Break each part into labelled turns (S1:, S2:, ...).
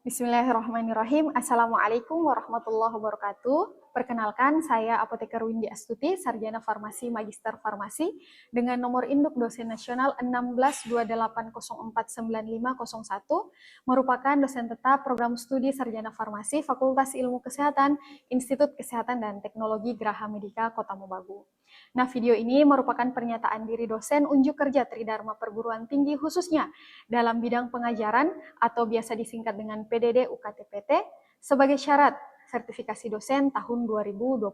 S1: Bismillahirrahmanirrahim. Assalamualaikum warahmatullahi wabarakatuh. Perkenalkan, saya Apoteker Windy Astuti, Sarjana Farmasi Magister Farmasi, dengan nomor induk dosen nasional 1628049501, merupakan dosen tetap program studi Sarjana Farmasi Fakultas Ilmu Kesehatan, Institut Kesehatan dan Teknologi Graha Medika, Kota Mobagu. Nah, video ini merupakan pernyataan diri dosen unjuk kerja Tridharma Perguruan Tinggi khususnya dalam bidang pengajaran atau biasa disingkat dengan PDD UKT-PT sebagai syarat sertifikasi dosen tahun 2025.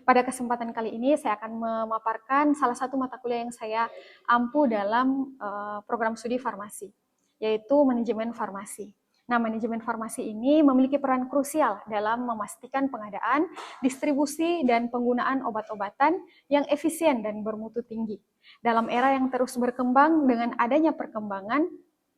S1: Pada kesempatan kali ini saya akan memaparkan salah satu mata kuliah yang saya ampu dalam program studi farmasi, yaitu manajemen farmasi. Nah, manajemen farmasi ini memiliki peran krusial dalam memastikan pengadaan, distribusi, dan penggunaan obat-obatan yang efisien dan bermutu tinggi. Dalam era yang terus berkembang dengan adanya perkembangan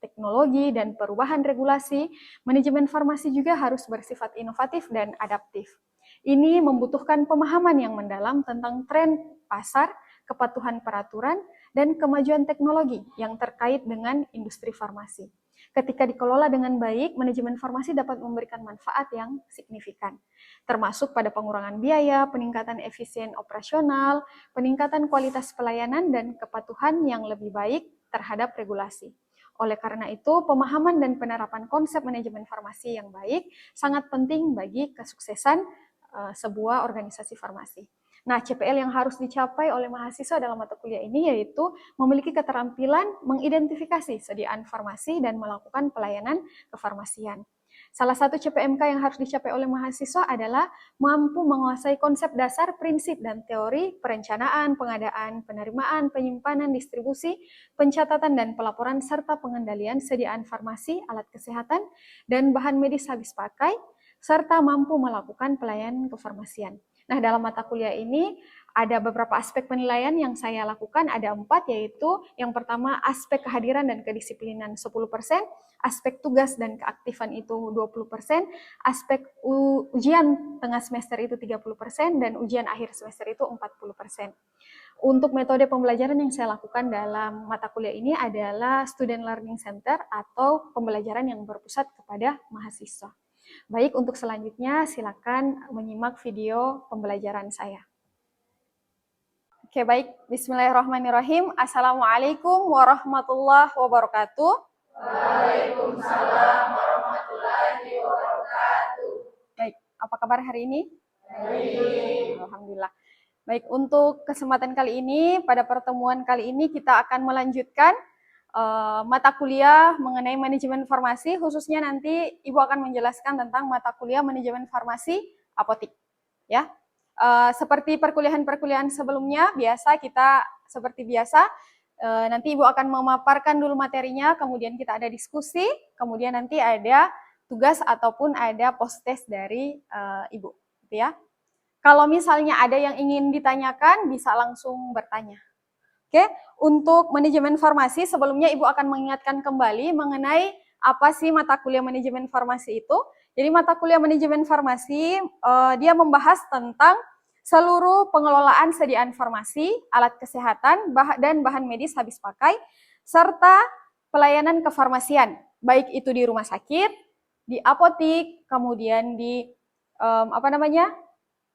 S1: teknologi dan perubahan regulasi, manajemen farmasi juga harus bersifat inovatif dan adaptif. Ini membutuhkan pemahaman yang mendalam tentang tren pasar, kepatuhan peraturan, dan kemajuan teknologi yang terkait dengan industri farmasi. Ketika dikelola dengan baik, manajemen farmasi dapat memberikan manfaat yang signifikan, termasuk pada pengurangan biaya, peningkatan efisien operasional, peningkatan kualitas pelayanan, dan kepatuhan yang lebih baik terhadap regulasi. Oleh karena itu, pemahaman dan penerapan konsep manajemen farmasi yang baik sangat penting bagi kesuksesan sebuah organisasi farmasi. Nah, CPL yang harus dicapai oleh mahasiswa dalam mata kuliah ini yaitu memiliki keterampilan mengidentifikasi sediaan farmasi dan melakukan pelayanan kefarmasian. Salah satu CPMK yang harus dicapai oleh mahasiswa adalah mampu menguasai konsep dasar, prinsip, dan teori perencanaan, pengadaan, penerimaan, penyimpanan, distribusi, pencatatan, dan pelaporan, serta pengendalian sediaan farmasi, alat kesehatan, dan bahan medis habis pakai, serta mampu melakukan pelayanan kefarmasian. Nah, dalam mata kuliah ini ada beberapa aspek penilaian yang saya lakukan, ada 4, yaitu yang pertama aspek kehadiran dan kedisiplinan 10%, aspek tugas dan keaktifan itu 20%, aspek ujian tengah semester itu 30%, dan ujian akhir semester itu 40%. Untuk metode pembelajaran yang saya lakukan dalam mata kuliah ini adalah Student Learning Center atau pembelajaran yang berpusat kepada mahasiswa. Baik, untuk selanjutnya silakan menyimak video pembelajaran saya. Oke, baik. Bismillahirrahmanirrahim. Assalamualaikum warahmatullahi wabarakatuh.
S2: Waalaikumsalam warahmatullahi wabarakatuh.
S1: Baik, apa kabar hari ini?
S2: Baik.
S1: Alhamdulillah. Baik, untuk kesempatan kali ini, pada pertemuan kali ini kita akan melanjutkan mata kuliah mengenai manajemen farmasi, khususnya nanti Ibu akan menjelaskan tentang mata kuliah manajemen farmasi apotik. Ya, seperti perkuliahan-perkuliahan sebelumnya, seperti biasa, nanti Ibu akan memaparkan dulu materinya, kemudian kita ada diskusi, kemudian nanti ada tugas ataupun ada post-test dari Ibu, gitu ya. Kalau misalnya ada yang ingin ditanyakan, bisa langsung bertanya. Oke, untuk manajemen farmasi, sebelumnya Ibu akan mengingatkan kembali mengenai apa sih mata kuliah manajemen farmasi itu. Jadi mata kuliah manajemen farmasi, dia membahas tentang seluruh pengelolaan sediaan farmasi, alat kesehatan, dan bahan medis habis pakai, serta pelayanan kefarmasian, baik itu di rumah sakit, di apotik, kemudian di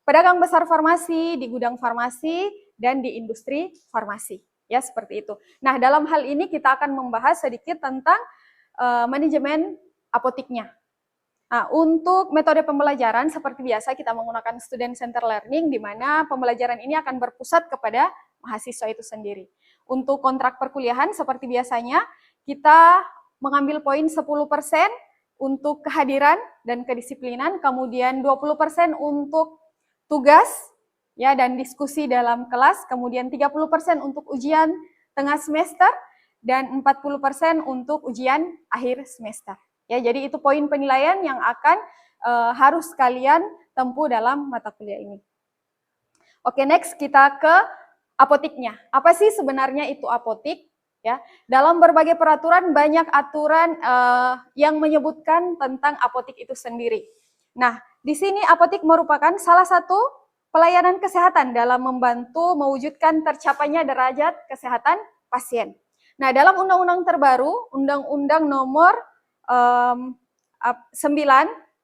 S1: pedagang besar farmasi, di gudang farmasi, dan di industri farmasi. Ya, seperti itu. Nah, dalam hal ini kita akan membahas sedikit tentang manajemen apotiknya. Nah, untuk metode pembelajaran seperti biasa kita menggunakan student center learning, di mana pembelajaran ini akan berpusat kepada mahasiswa itu sendiri. Untuk kontrak perkuliahan seperti biasanya, kita mengambil poin 10% untuk kehadiran dan kedisiplinan, kemudian 20% untuk tugas ya dan diskusi dalam kelas, kemudian 30% untuk ujian tengah semester dan 40% untuk ujian akhir semester. Ya, jadi itu poin penilaian yang akan harus kalian tempuh dalam mata kuliah ini. Oke, next kita ke apotiknya. Apa sih sebenarnya itu apotik? Ya, dalam berbagai peraturan banyak aturan yang menyebutkan tentang apotik itu sendiri. Nah, di sini apotik merupakan salah satu pelayanan kesehatan dalam membantu mewujudkan tercapainya derajat kesehatan pasien. Nah, dalam undang-undang terbaru, Undang-Undang Nomor 9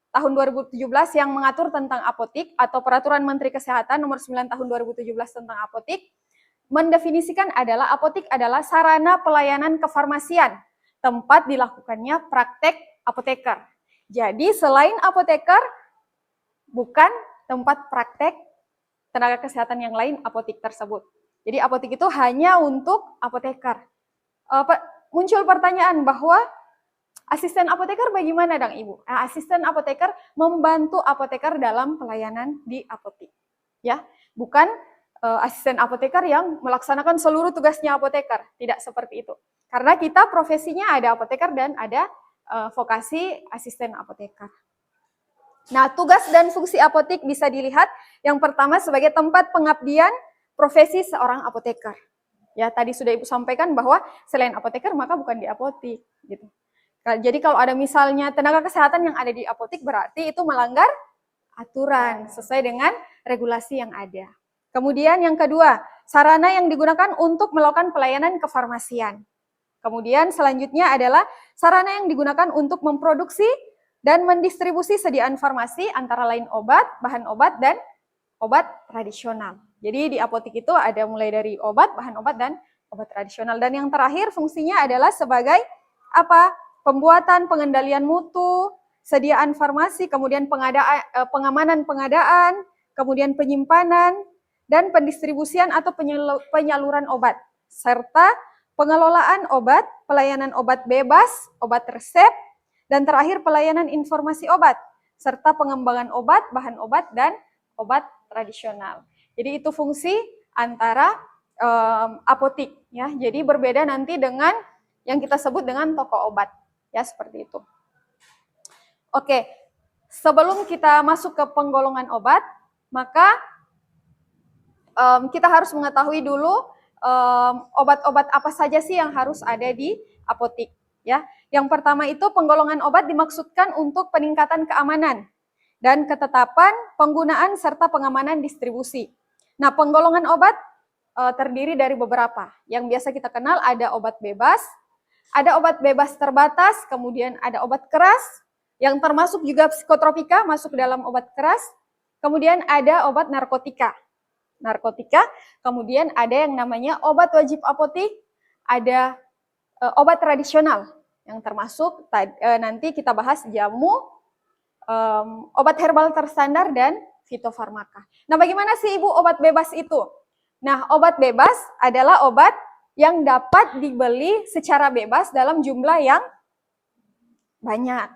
S1: tahun 2017 yang mengatur tentang apotik atau Peraturan Menteri Kesehatan nomor 9 tahun 2017 tentang apotik mendefinisikan adalah apotik adalah sarana pelayanan kefarmasian, tempat dilakukannya praktek apoteker. Jadi selain apoteker, bukan tempat praktek tenaga kesehatan yang lain apotik tersebut. Jadi apotik itu hanya untuk apoteker. Muncul pertanyaan bahwa asisten apoteker bagaimana dong Ibu? Asisten apoteker membantu apoteker dalam pelayanan di apotik. Ya, bukan asisten apoteker yang melaksanakan seluruh tugasnya apoteker. Tidak seperti itu. Karena kita profesinya ada apoteker dan ada vokasi asisten apoteker. Nah, tugas dan fungsi apotik bisa dilihat yang pertama sebagai tempat pengabdian profesi seorang apoteker. Ya, tadi sudah Ibu sampaikan bahwa selain apoteker maka bukan di apotik gitu. Jadi kalau ada misalnya tenaga kesehatan yang ada di apotik berarti itu melanggar aturan sesuai dengan regulasi yang ada. Kemudian yang kedua, sarana yang digunakan untuk melakukan pelayanan kefarmasian. Kemudian selanjutnya adalah sarana yang digunakan untuk memproduksi dan mendistribusi sediaan farmasi antara lain obat, bahan obat, dan obat tradisional. Jadi di apotik itu ada mulai dari obat, bahan obat, dan obat tradisional. Dan yang terakhir fungsinya adalah sebagai apa? Pembuatan, pengendalian mutu, sediaan farmasi, kemudian pengamanan pengadaan, kemudian penyimpanan, dan pendistribusian atau penyaluran obat, serta pengelolaan obat, pelayanan obat bebas, obat resep, dan terakhir pelayanan informasi obat, serta pengembangan obat, bahan obat, dan obat tradisional. Jadi itu fungsi antara apotik, ya. Jadi berbeda nanti dengan yang kita sebut dengan toko obat, ya seperti itu. Oke, sebelum kita masuk ke penggolongan obat, maka kita harus mengetahui dulu obat-obat apa saja sih yang harus ada di apotik, ya. Yang pertama itu penggolongan obat dimaksudkan untuk peningkatan keamanan dan ketetapan penggunaan serta pengamanan distribusi. Nah, penggolongan obat terdiri dari beberapa. Yang biasa kita kenal ada obat bebas terbatas, kemudian ada obat keras, yang termasuk juga psikotropika masuk dalam obat keras, kemudian ada obat narkotika, kemudian ada yang namanya obat wajib apotik, ada obat tradisional, yang termasuk nanti kita bahas jamu, obat herbal terstandar, dan fitofarmaka. Nah, bagaimana sih Ibu obat bebas itu? Nah, obat bebas adalah obat yang dapat dibeli secara bebas dalam jumlah yang banyak.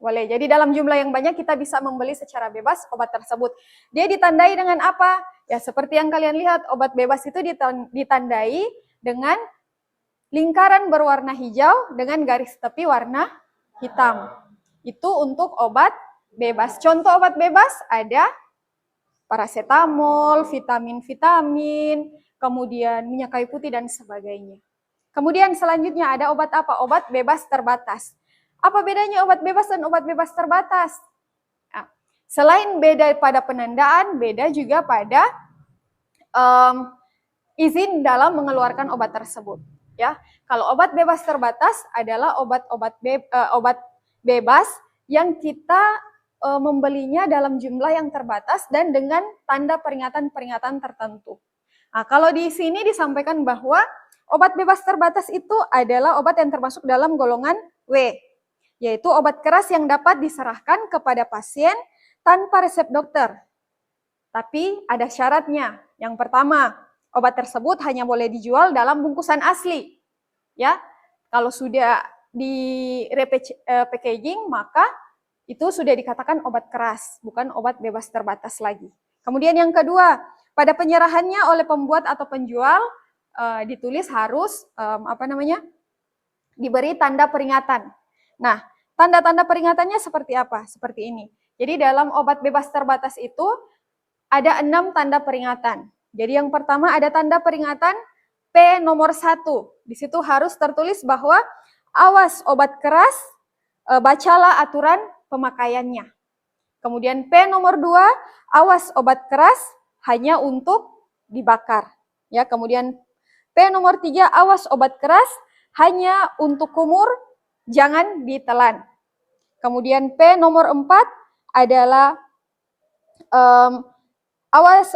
S1: Boleh, jadi dalam jumlah yang banyak kita bisa membeli secara bebas obat tersebut. Dia ditandai dengan apa? Ya, seperti yang kalian lihat, obat bebas itu ditandai dengan lingkaran berwarna hijau dengan garis tepi warna hitam. Itu untuk obat bebas. Contoh obat bebas ada paracetamol, vitamin-vitamin, kemudian minyak kayu putih, dan sebagainya. Kemudian selanjutnya ada obat apa? Obat bebas terbatas. Apa bedanya obat bebas dan obat bebas terbatas? Nah, selain beda pada penandaan, beda juga pada izin dalam mengeluarkan obat tersebut. Ya, kalau obat bebas terbatas adalah obat bebas yang kita membelinya dalam jumlah yang terbatas dan dengan tanda peringatan-peringatan tertentu. Nah, kalau di sini disampaikan bahwa obat bebas terbatas itu adalah obat yang termasuk dalam golongan W, yaitu obat keras yang dapat diserahkan kepada pasien tanpa resep dokter. Tapi ada syaratnya. Yang pertama, obat tersebut hanya boleh dijual dalam bungkusan asli. Ya, kalau sudah di packaging maka itu sudah dikatakan obat keras, bukan obat bebas terbatas lagi. Kemudian yang kedua, pada penyerahannya oleh pembuat atau penjual ditulis harus diberi tanda peringatan. Nah, tanda-tanda peringatannya seperti apa? Seperti ini. Jadi dalam obat bebas terbatas itu ada 6 tanda peringatan. Jadi yang pertama ada tanda peringatan P nomor 1. Di situ harus tertulis bahwa awas obat keras, bacalah aturan pemakaiannya. Kemudian P nomor 2, awas obat keras hanya untuk dibakar. Ya, kemudian P nomor 3, awas obat keras hanya untuk kumur, jangan ditelan. Kemudian P nomor 4 adalah awas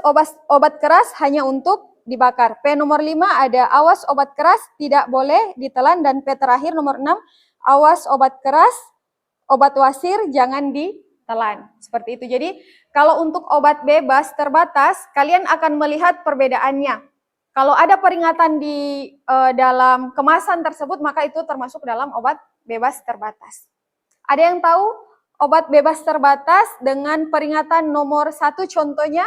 S1: obat keras hanya untuk dibakar. P nomor 5 ada awas obat keras tidak boleh ditelan, dan P terakhir nomor 6 awas obat keras, obat wasir jangan ditelan. Seperti itu. Jadi kalau untuk obat bebas terbatas, kalian akan melihat perbedaannya. Kalau ada peringatan di dalam kemasan tersebut, maka itu termasuk dalam obat bebas terbatas. Ada yang tahu obat bebas terbatas dengan peringatan nomor 1 contohnya?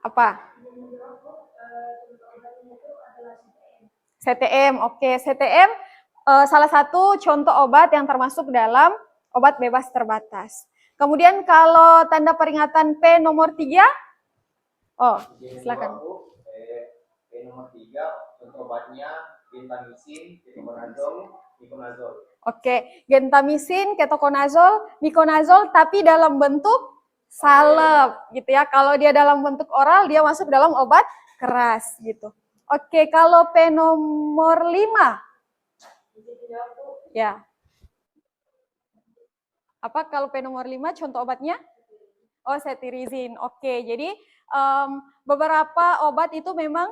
S1: Apa? CTM, oke. CTM salah satu contoh obat yang termasuk dalam obat bebas terbatas. Kemudian kalau tanda peringatan P nomor 3, oh silakan.
S2: P nomor 3 contoh obatnya gentamisin, miconazol.
S1: Oke, gentamisin, ketoconazol, miconazol, tapi dalam bentuk salep, gitu ya. Kalau dia dalam bentuk oral, dia masuk dalam obat keras, gitu. Oke, kalau P nomor 5, ya. Apa kalau P nomor 5 contoh obatnya? Oh, cetirizine. Oke, jadi beberapa obat itu memang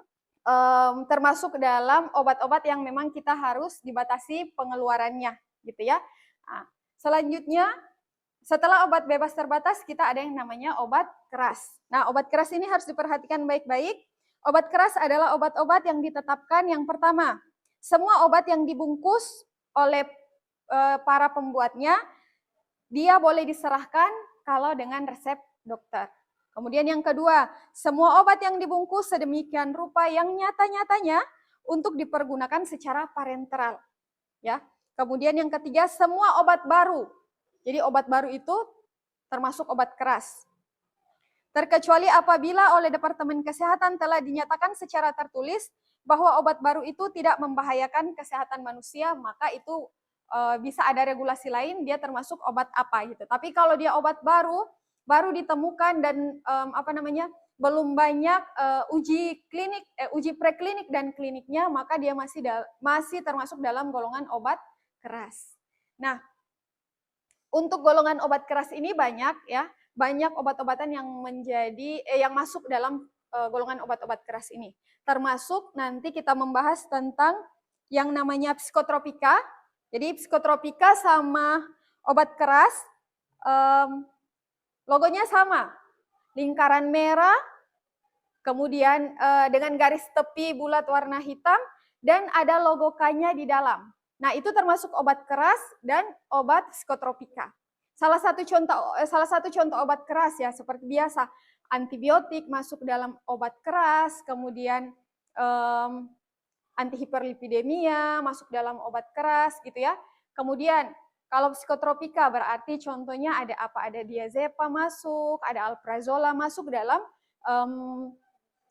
S1: termasuk dalam obat-obat yang memang kita harus dibatasi pengeluarannya, gitu ya. Nah, selanjutnya, setelah obat bebas terbatas, kita ada yang namanya obat keras. Nah, obat keras ini harus diperhatikan baik-baik. Obat keras adalah obat-obat yang ditetapkan yang pertama, semua obat yang dibungkus oleh para pembuatnya, dia boleh diserahkan kalau dengan resep dokter. Kemudian yang kedua, semua obat yang dibungkus sedemikian rupa yang nyata-nyatanya untuk dipergunakan secara parenteral. Ya. Kemudian yang ketiga, semua obat baru. Jadi obat baru itu termasuk obat keras. Terkecuali apabila oleh Departemen Kesehatan telah dinyatakan secara tertulis bahwa obat baru itu tidak membahayakan kesehatan manusia, maka itu bisa ada regulasi lain, dia termasuk obat apa gitu. Tapi kalau dia obat baru ditemukan dan belum banyak uji preklinik dan kliniknya, maka dia masih termasuk dalam golongan obat keras. Nah, untuk golongan obat keras ini banyak ya, banyak obat-obatan yang yang masuk dalam golongan obat-obat keras ini. Termasuk nanti kita membahas tentang yang namanya psikotropika. Jadi psikotropika sama obat keras logonya sama, lingkaran merah, kemudian dengan garis tepi bulat warna hitam, dan ada logo K-nya di dalam. Nah, itu termasuk obat keras dan obat psikotropika. Salah satu contoh obat keras ya, seperti biasa, antibiotik masuk dalam obat keras, kemudian antihiperlipidemia masuk dalam obat keras gitu ya. Kemudian kalau psikotropika berarti contohnya ada apa? Ada diazepam masuk, ada alprazolam masuk dalam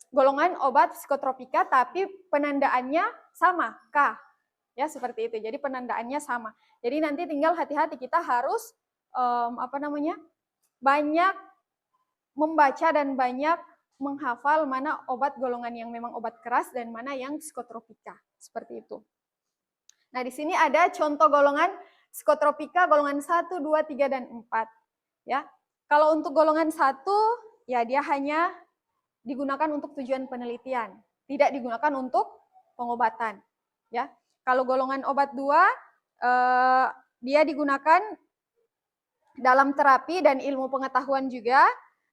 S1: golongan obat psikotropika, tapi penandaannya sama, K. Ya, seperti itu. Jadi penandaannya sama. Jadi nanti tinggal hati-hati, kita harus banyak membaca dan banyak menghafal mana obat golongan yang memang obat keras dan mana yang psikotropika. Seperti itu. Nah, di sini ada contoh golongan psikotropika golongan 1, 2, 3, dan 4. Ya. Kalau untuk golongan 1, ya dia hanya digunakan untuk tujuan penelitian, tidak digunakan untuk pengobatan. Ya. Kalau golongan obat 2, dia digunakan dalam terapi dan ilmu pengetahuan juga,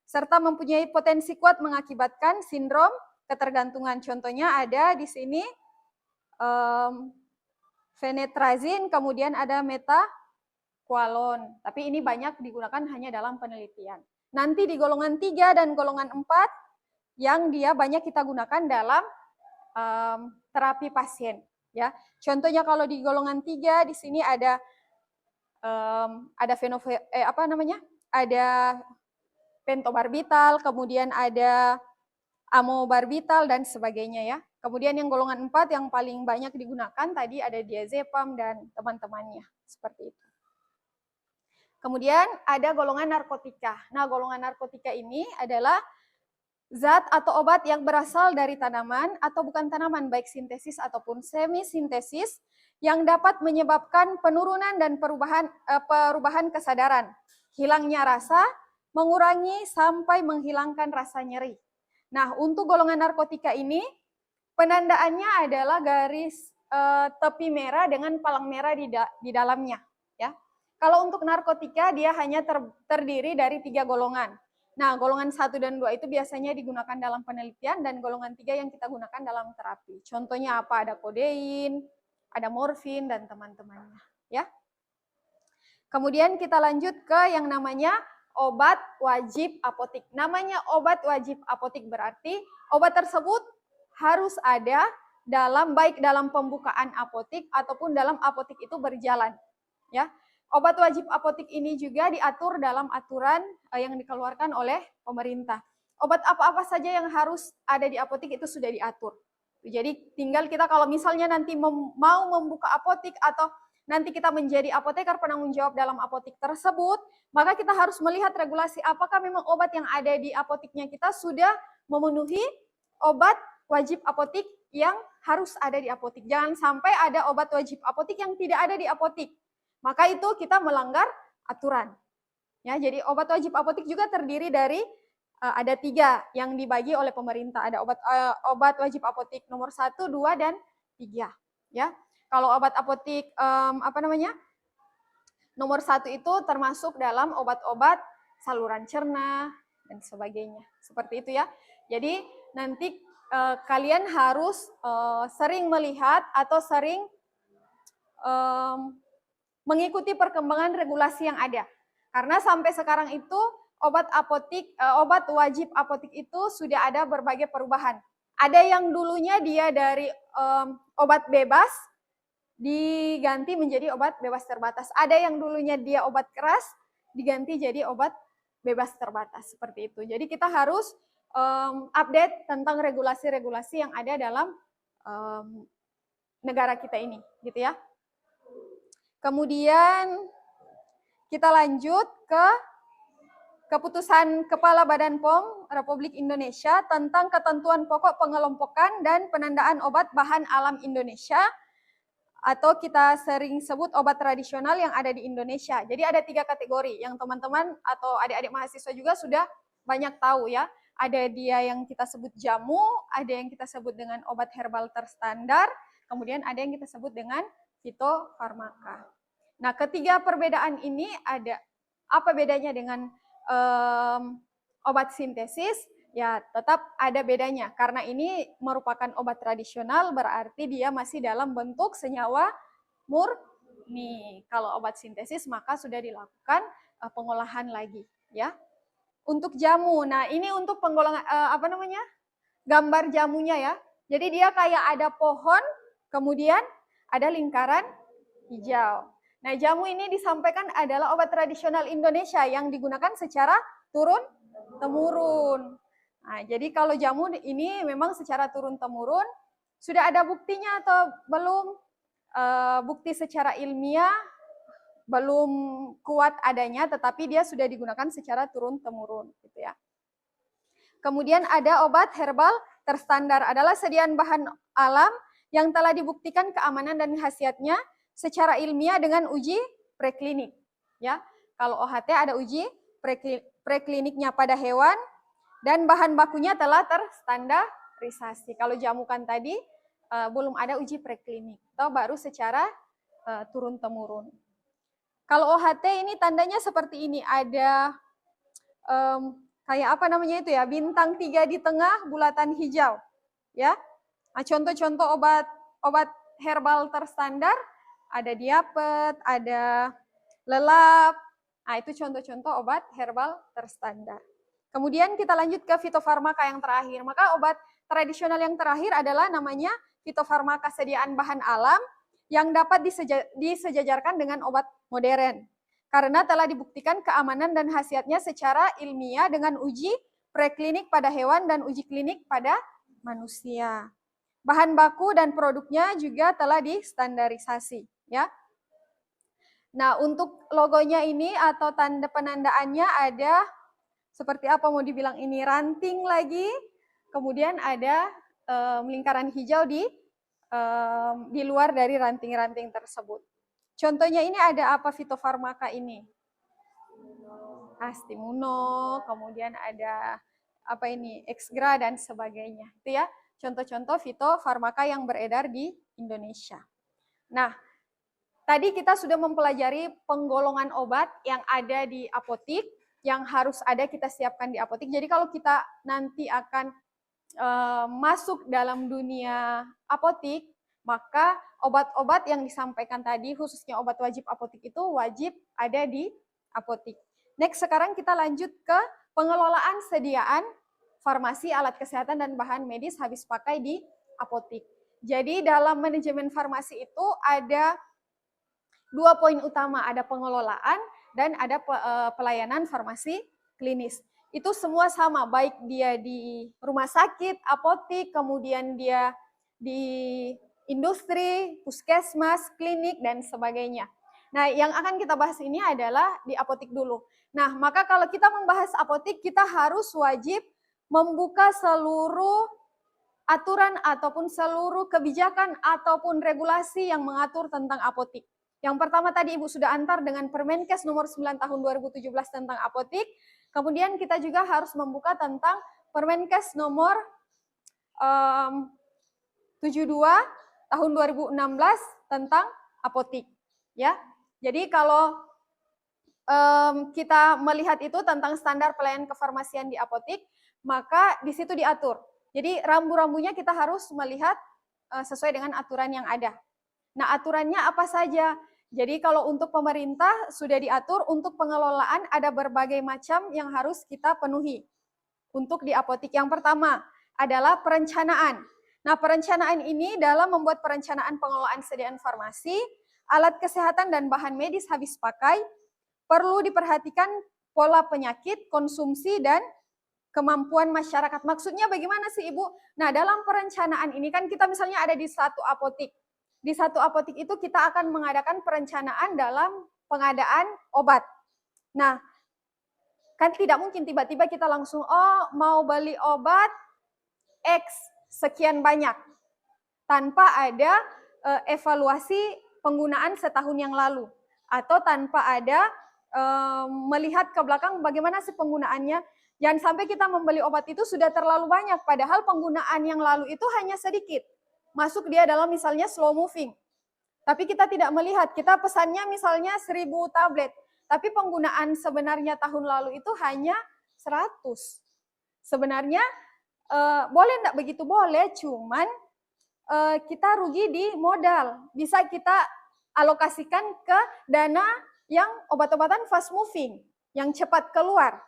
S1: serta mempunyai potensi kuat mengakibatkan sindrom ketergantungan. Contohnya ada di sini fenetrazin, kemudian ada metaqualon. Tapi ini banyak digunakan hanya dalam penelitian. Nanti di golongan 3 dan golongan 4 yang dia banyak kita gunakan dalam terapi pasien. Ya, contohnya kalau di golongan 3 di sini ada ada pentobarbital, kemudian ada amobarbital dan sebagainya ya. Kemudian yang golongan 4 yang paling banyak digunakan tadi ada diazepam dan teman-temannya, seperti itu. Kemudian ada golongan narkotika. Nah, golongan narkotika ini adalah Zat atau obat yang berasal dari tanaman atau bukan tanaman, baik sintesis ataupun semi-sintesis, yang dapat menyebabkan penurunan dan perubahan kesadaran, hilangnya rasa, mengurangi sampai menghilangkan rasa nyeri. Nah, untuk golongan narkotika ini, penandaannya adalah garis tepi merah dengan palang merah di dalamnya. Ya. Kalau untuk narkotika, dia hanya terdiri dari 3 golongan. Nah, golongan 1 dan 2 itu biasanya digunakan dalam penelitian, dan golongan 3 yang kita gunakan dalam terapi. Contohnya apa? Ada kodein, ada morfin, dan teman-temannya. Ya. Kemudian kita lanjut ke yang namanya obat wajib apotik. Namanya obat wajib apotik berarti obat tersebut harus ada baik dalam pembukaan apotik ataupun dalam apotik itu berjalan. Ya. Obat wajib apotik ini juga diatur dalam aturan yang dikeluarkan oleh pemerintah. Obat apa-apa saja yang harus ada di apotik itu sudah diatur. Jadi tinggal kita kalau misalnya nanti mau membuka apotik atau nanti kita menjadi apoteker penanggung jawab dalam apotik tersebut, maka kita harus melihat regulasi apakah memang obat yang ada di apotiknya kita sudah memenuhi obat wajib apotik yang harus ada di apotik. Jangan sampai ada obat wajib apotik yang tidak ada di apotik. Maka itu kita melanggar aturan. Ya, jadi obat wajib apotik juga terdiri dari ada 3 yang dibagi oleh pemerintah. Ada obat wajib apotik nomor 1, 2, dan 3. Ya, kalau obat apotik nomor 1 itu termasuk dalam obat-obat saluran cerna dan sebagainya. Seperti itu ya. Jadi nanti kalian harus sering melihat atau sering mengikuti perkembangan regulasi yang ada. Karena sampai sekarang itu obat wajib apotik itu sudah ada berbagai perubahan. Ada yang dulunya dia dari obat bebas diganti menjadi obat bebas terbatas. Ada yang dulunya dia obat keras diganti jadi obat bebas terbatas, seperti itu. Jadi kita harus update tentang regulasi-regulasi yang ada dalam negara kita ini, gitu ya. Kemudian kita lanjut ke Keputusan Kepala Badan POM Republik Indonesia tentang ketentuan pokok pengelompokan dan penandaan obat bahan alam Indonesia, atau kita sering sebut obat tradisional yang ada di Indonesia. Jadi ada 3 kategori yang teman-teman atau adik-adik mahasiswa juga sudah banyak tahu ya. Ada dia yang kita sebut jamu, ada yang kita sebut dengan obat herbal terstandar, kemudian ada yang kita sebut dengan fitofarmaka. Nah, ketiga perbedaan ini ada apa bedanya dengan obat sintesis? Ya, tetap ada bedanya karena ini merupakan obat tradisional, berarti dia masih dalam bentuk senyawa murni. Kalau obat sintesis maka sudah dilakukan pengolahan lagi, ya. Untuk jamu, nah ini untuk penggolongan gambar jamunya ya. Jadi dia kayak ada pohon, kemudian ada lingkaran hijau. Nah, jamu ini disampaikan adalah obat tradisional Indonesia yang digunakan secara turun-temurun. Nah, jadi kalau jamu ini memang secara turun-temurun, sudah ada buktinya atau belum? Bukti secara ilmiah belum kuat adanya, tetapi dia sudah digunakan secara turun-temurun, gitu ya. Kemudian ada obat herbal terstandar, adalah sediaan bahan alam yang telah dibuktikan keamanan dan khasiatnya secara ilmiah dengan uji preklinik. Ya, kalau OHT ada uji prekliniknya pada hewan dan bahan bakunya telah terstandarisasi. Kalau jamu kan tadi belum ada uji preklinik, atau baru secara turun-temurun. Kalau OHT ini tandanya seperti ini, ada kayak apa namanya itu ya, bintang 3 di tengah, bulatan hijau. Ya, nah, contoh-contoh obat herbal terstandar, ada diapet, ada lelap. Nah, itu contoh-contoh obat herbal terstandar. Kemudian kita lanjut ke fitofarmaka yang terakhir. Maka obat tradisional yang terakhir adalah namanya fitofarmaka, sediaan bahan alam yang dapat disejajarkan dengan obat modern. Karena telah dibuktikan keamanan dan khasiatnya secara ilmiah dengan uji preklinik pada hewan dan uji klinik pada manusia. Bahan baku dan produknya juga telah distandarisasi, ya. Nah, untuk logonya ini atau tanda penandaannya ada seperti apa mau dibilang ini, ranting lagi, kemudian ada lingkaran hijau di luar dari ranting-ranting tersebut. Contohnya ini ada apa fitofarmaka ini? Astimuno, kemudian ada apa ini, Exgra dan sebagainya. Itu ya, contoh-contoh fitofarmaka yang beredar di Indonesia. Nah, tadi kita sudah mempelajari penggolongan obat yang ada di apotik, yang harus ada kita siapkan di apotik. Jadi kalau kita nanti akan masuk dalam dunia apotik, maka obat-obat yang disampaikan tadi, khususnya obat wajib apotik itu wajib ada di apotik. Next, sekarang kita lanjut ke pengelolaan sediaan farmasi, alat kesehatan, dan bahan medis habis pakai di apotik. Jadi dalam manajemen farmasi itu ada 2 poin utama, ada pengelolaan dan ada pelayanan farmasi klinis. Itu semua sama, baik dia di rumah sakit, apotik, kemudian dia di industri, puskesmas, klinik, dan sebagainya. Nah, yang akan kita bahas ini adalah di apotik dulu. Nah, maka kalau kita membahas apotik, kita harus wajib membuka seluruh aturan ataupun seluruh kebijakan ataupun regulasi yang mengatur tentang apotik. Yang pertama tadi Ibu sudah antar dengan Permenkes nomor 9 tahun 2017 tentang apotik. Kemudian kita juga harus membuka tentang Permenkes nomor 72 tahun 2016 tentang apotik. Ya, jadi kalau kita melihat itu tentang standar pelayanan kefarmasian di apotik, maka di situ diatur. Jadi rambu-rambunya kita harus melihat sesuai dengan aturan yang ada. Nah, aturannya apa saja? Jadi kalau untuk pemerintah sudah diatur, untuk pengelolaan ada berbagai macam yang harus kita penuhi. Untuk di apotik yang pertama adalah perencanaan. Nah, perencanaan ini dalam membuat perencanaan pengelolaan sediaan farmasi, alat kesehatan dan bahan medis habis pakai, perlu diperhatikan pola penyakit, konsumsi, dan kemampuan masyarakat. Maksudnya bagaimana sih Ibu? Nah, dalam perencanaan ini kan kita misalnya ada di satu apotik. Di satu apotik itu kita akan mengadakan perencanaan dalam pengadaan obat. Nah, kan tidak mungkin tiba-tiba kita langsung, oh mau beli obat X sekian banyak, tanpa ada evaluasi penggunaan setahun yang lalu. Atau tanpa ada melihat ke belakang bagaimana sih penggunaannya. Jangan sampai kita membeli obat itu sudah terlalu banyak, padahal penggunaan yang lalu itu hanya sedikit. Masuk dia dalam misalnya slow moving. Tapi kita tidak melihat, kita pesannya misalnya 1000 tablet, tapi penggunaan sebenarnya tahun lalu itu hanya 100. Sebenarnya boleh enggak begitu? Boleh, cuman kita rugi di modal. Bisa kita alokasikan ke dana yang obat-obatan fast moving, yang cepat keluar.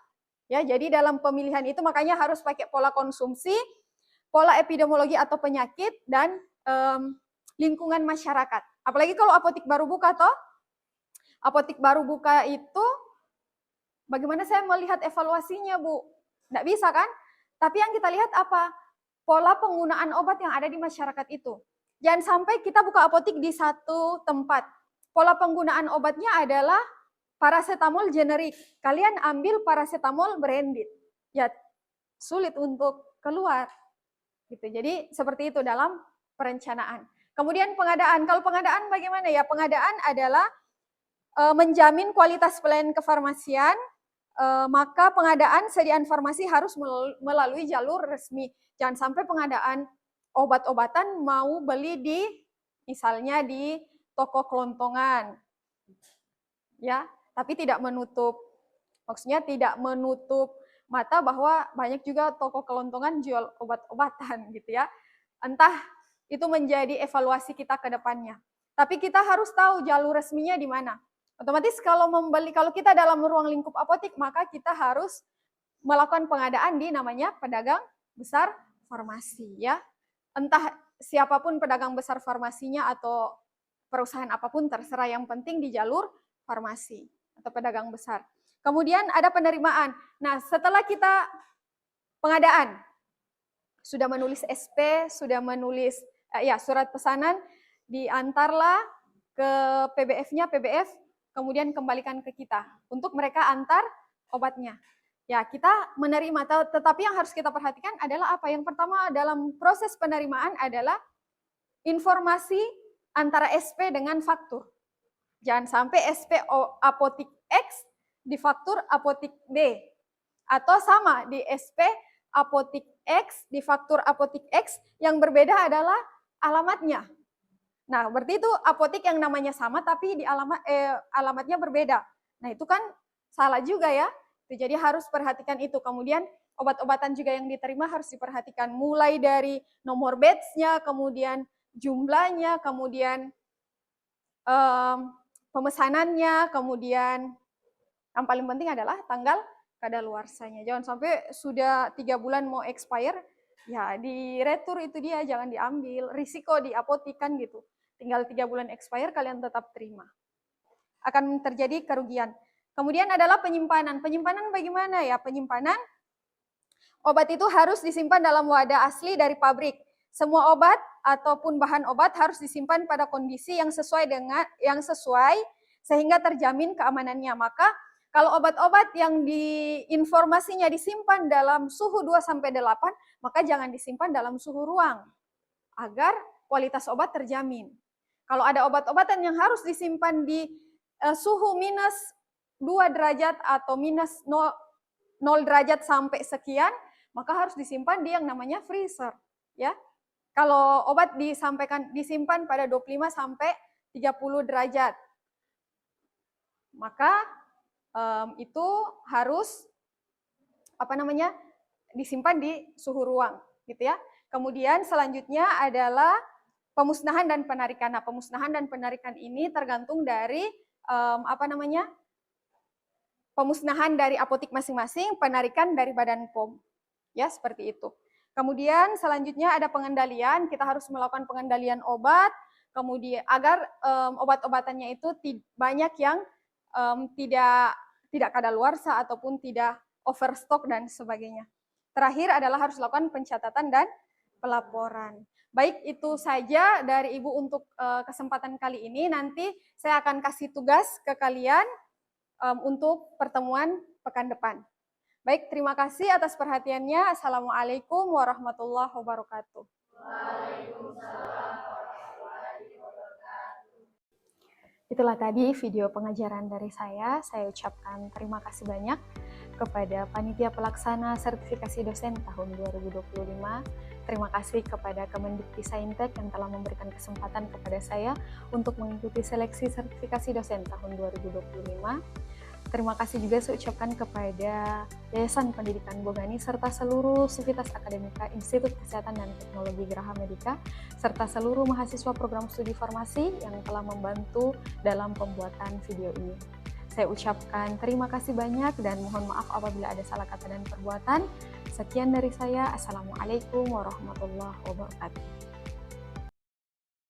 S1: Ya, jadi dalam pemilihan itu makanya harus pakai pola konsumsi, pola epidemiologi atau penyakit, dan lingkungan masyarakat. Apalagi kalau apotik baru buka toh. Apotik baru buka itu bagaimana saya melihat evaluasinya, Bu? Nggak bisa kan? Tapi yang kita lihat apa? Pola penggunaan obat yang ada di masyarakat itu. Jangan sampai kita buka apotik di satu tempat. Pola penggunaan obatnya adalah paracetamol generik. Kalian ambil paracetamol branded. Ya, sulit untuk keluar. Gitu. Jadi seperti itu dalam perencanaan. Kemudian pengadaan. Kalau pengadaan bagaimana ya? Pengadaan adalah menjamin kualitas pelayanan kefarmasian, maka pengadaan sediaan farmasi harus melalui jalur resmi. Jangan sampai pengadaan obat-obatan mau beli di misalnya di toko kelontongan. Ya, tapi tidak menutup, maksudnya tidak menutup mata bahwa banyak juga toko kelontongan jual obat-obatan gitu ya. Entah itu menjadi evaluasi kita ke depannya. Tapi kita harus tahu jalur resminya di mana. Otomatis kalau kita dalam ruang lingkup apotik, maka kita harus melakukan pengadaan di namanya pedagang besar farmasi ya. Entah siapapun pedagang besar farmasinya atau perusahaan apapun terserah, yang penting di jalur farmasi atau pedagang besar. Kemudian ada penerimaan. Nah, setelah kita pengadaan, sudah menulis SP, sudah menulis surat pesanan, diantarlah ke PBF-nya, PBF kemudian kembalikan ke kita untuk mereka antar obatnya. Ya, kita menerima, tetapi yang harus kita perhatikan adalah apa? Yang pertama dalam proses penerimaan adalah informasi antara SP dengan faktur. Jangan sampai SP apotik X difaktur apotik B. Atau sama di SP apotik X difaktur apotik X, yang berbeda adalah alamatnya. Nah, berarti itu apotik yang namanya sama tapi di alamatnya berbeda. Nah, itu kan salah juga ya. Jadi harus perhatikan itu. Kemudian obat-obatan juga yang diterima harus diperhatikan, mulai dari nomor batch-nya, kemudian jumlahnya, kemudian pemesanannya, kemudian yang paling penting adalah tanggal kadaluarsanya. Jangan sampai sudah 3 bulan mau expire, ya di retur itu dia, jangan diambil. Risiko di apotik kan gitu. Tinggal 3 bulan expire, kalian tetap terima. Akan terjadi kerugian. Kemudian adalah penyimpanan. Penyimpanan bagaimana ya? Penyimpanan, obat itu harus disimpan dalam wadah asli dari pabrik. Semua obat ataupun bahan obat harus disimpan pada kondisi yang sesuai sehingga terjamin keamanannya. Maka kalau obat-obat yang informasinya disimpan dalam suhu 2-8, maka jangan disimpan dalam suhu ruang agar kualitas obat terjamin. Kalau ada obat-obatan yang harus disimpan di suhu minus 2 derajat atau minus 0 derajat sampai sekian, maka harus disimpan di yang namanya freezer, ya. Kalau obat disimpan pada 25 sampai 30 derajat, maka itu harus disimpan di suhu ruang, gitu ya. Kemudian selanjutnya adalah pemusnahan dan penarikan. Nah, pemusnahan dan penarikan ini tergantung dari pemusnahan dari apotik masing-masing, penarikan dari Badan POM. Ya, seperti itu. Kemudian selanjutnya ada pengendalian, kita harus melakukan pengendalian obat, kemudian agar obat-obatannya itu banyak yang tidak kadaluarsa ataupun tidak overstock dan sebagainya. Terakhir adalah harus lakukan pencatatan dan pelaporan. Baik, itu saja dari Ibu untuk kesempatan kali ini. Nanti saya akan kasih tugas ke kalian untuk pertemuan pekan depan. Baik, terima kasih atas perhatiannya. Assalamualaikum warahmatullahi wabarakatuh. Waalaikumsalam warahmatullahi wabarakatuh. Itulah tadi video pengajaran dari saya. Saya ucapkan terima kasih banyak kepada Panitia Pelaksana Sertifikasi Dosen tahun 2025. Terima kasih kepada Kemendikbudristek yang telah memberikan kesempatan kepada saya untuk mengikuti seleksi sertifikasi dosen tahun 2025. Terima kasih juga saya ucapkan kepada Yayasan Pendidikan Bogani serta seluruh sivitas akademika Institut Kesehatan dan Teknologi Graha Medica serta seluruh mahasiswa program studi farmasi yang telah membantu dalam pembuatan video ini. Saya ucapkan terima kasih banyak dan mohon maaf apabila ada salah kata dan perbuatan. Sekian dari saya. Assalamualaikum warahmatullahi wabarakatuh.